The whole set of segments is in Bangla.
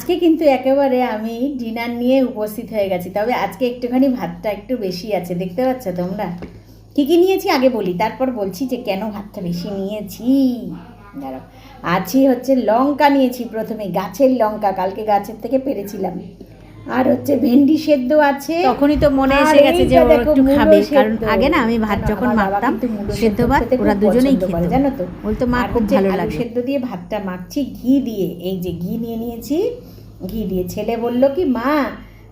আজকে কিন্তু একেবারে আমি ডিনার নিয়ে উপস্থিত হয়ে গেছি, তবে আজকে একটুখানি ভাতটা একটু বেশি আছে, দেখতে পাচ্ছ তোমরা। কী কী নিয়েছি আগে বলি, তারপর বলছি যে কেন ভাতটা বেশি নিয়েছি। দাঁড়াও, আছি হচ্ছে লঙ্কা নিয়েছি, প্রথমে গাছের লঙ্কা, কালকে গাছের থেকে পেরেছিলাম। আর হচ্ছে ভেন্ডি সেদ্ধ আছে। তখনই তো মনে এসে গেছে যে ও একটু খাবে, কারণ আগে না আমি ভাত যখন মাখতাম সেদ্ধ ভাত ওরা দুজনেই খেত, জানো তো। বলতো মা খুব ভালো লাগে। সেদ্ধ দিয়ে ভাতটা মাখছি ঘি দিয়ে, এই যে ঘি নিয়ে নিয়েছি, ঘি দিয়ে। ছেলে বলল কি, মা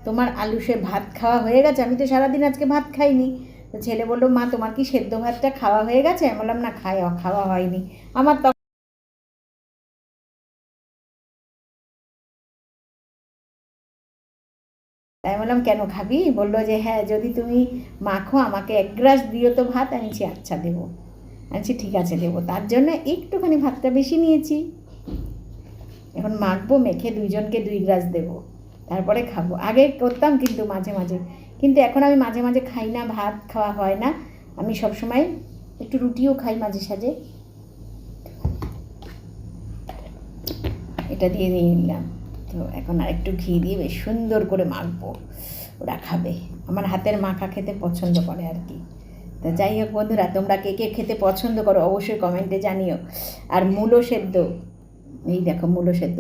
তোমার আলু সে ভাত খাওয়া হয়ে গেছে? আমি তো সারাদিন আজকে ভাত খাইনি। তো ছেলে বললো, মা তোমার কি সেদ্ধ ভাতটা খাওয়া হয়ে গেছে? আমি বললাম না, খাওয়া হয়নি আমার। তাই বললাম কেন খাবি? বললো যে হ্যাঁ, যদি তুমি মাখো আমাকে 1 গ্লাস দিও তো ভাত। আমি আচ্ছা দেবো। আমি ঠিক আছে দেবো। তার জন্য একটুখানি ভাতটা বেশি নিয়েছি। এখন মাখবো, মেখে দুইজনকে 2 গ্লাস দেবো, তারপরে খাবো। আগে করতাম কিন্তু মাঝে মাঝে, কিন্তু এখন আমি মাঝে মাঝে খাই না, ভাত খাওয়া হয় না। আমি সবসময় একটু রুটিও খাই মাঝে সাঝে। এটা দিয়ে নিলাম। তো এখন আর একটু ঘি দিয়ে বেশ সুন্দর করে মাখবো, ওরা খাবে। আমার হাতের মাখা খেতে পছন্দ করে আর কি। তা যাই হোক বন্ধুরা, তোমরা কে কে খেতে পছন্দ করো অবশ্যই কমেন্টে জানিও। আর মূলো সেদ্ধ, এই দেখো মূলো সেদ্ধ,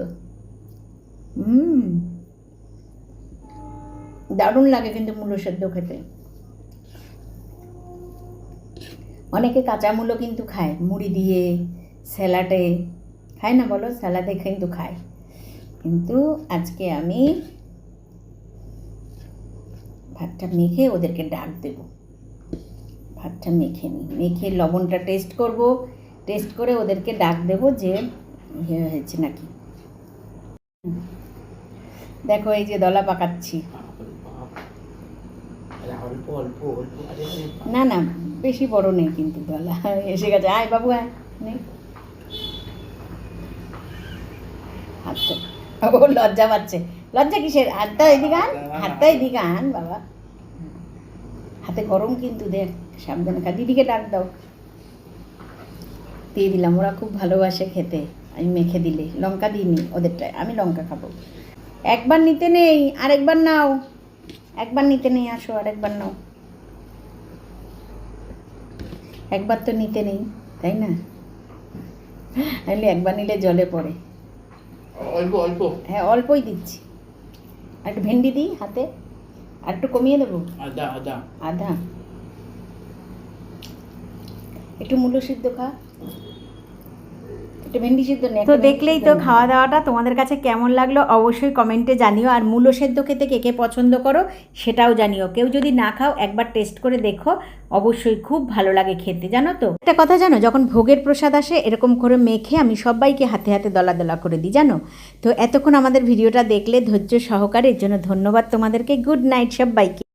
দারুণ লাগে কিন্তু মূলো সেদ্ধ খেতে। অনেকে কাঁচা মূলো কিন্তু খায়, মুড়ি দিয়ে স্যালাডে খায় না, বলো? স্যালাডে কিন্তু খায়, কিন্তু আজকে আমি ভাতটা মেখে ওদেরকে ডাক দেব। ভাতটা মেখে নিই, মেখে লবণটা টেস্ট করব, টেস্ট করে ওদেরকে ডাক দেব যে ইয়ে হয়েছে নাকি। দেখো এই যে দলা পাকাচ্ছি। না না, বেশি বড় নেই কিন্তু দলা, এসে গেছে। আয় বাবু আয়, নেই হাতটা। ও লজ্জা পাচ্ছে। লজ্জা কিসের? হাতটা এদিকে আন, হাতটা এদিকে আন বাবা। হাতে গরম কিন্তু, দেখ সাবধানে খা। দিদিকে ডাক দাও। দিয়ে দিলাম, ওরা খুব ভালোবাসে খেতে। আমি মেখে দিলে লঙ্কা দিইনি ওদেরটায়, আমি লঙ্কা খাবো। একবার নিতে নেই, আরেকবার নাও। একবার নিতে নেই, আসো আরেকবার নাও। একবার তো নিতে নেই, তাই না? তাহলে একবার নিলে জলে পড়ে। অল্প অল্প, হ্যাঁ অল্পই দিচ্ছি। আর একটু ভেন্ডি দিই হাতে, আর একটু কমিয়ে দেবো। আদা আদা আধা। একটু মূলো সিদ্ধ খা, একটু ভেন্ডি সিদ্ধ নে। তো দেখলেই তো খাওয়া দাওয়াটা তোমাদের কাছে কেমন লাগলো অবশ্যই কমেন্টে জানিও। আর মূলো সেদ্ধ খেতে কে কে পছন্দ করো সেটাও জানিও। কেউ যদি না খাও একবার টেস্ট করে দেখো, অবশ্যই খুব ভালো লাগে খেতে, জানো তো। একটা কথা জানো, যখন ভোগের প্রসাদ আসে এরকম করে মেখে আমি সবাইকে হাতে হাতে দলা দলা করে দিই, জানো তো। এতক্ষণ আমাদের ভিডিওটা দেখলে ধৈর্য সহকারে, এর জন্য ধন্যবাদ তোমাদেরকে। গুড নাইট সবাইকে।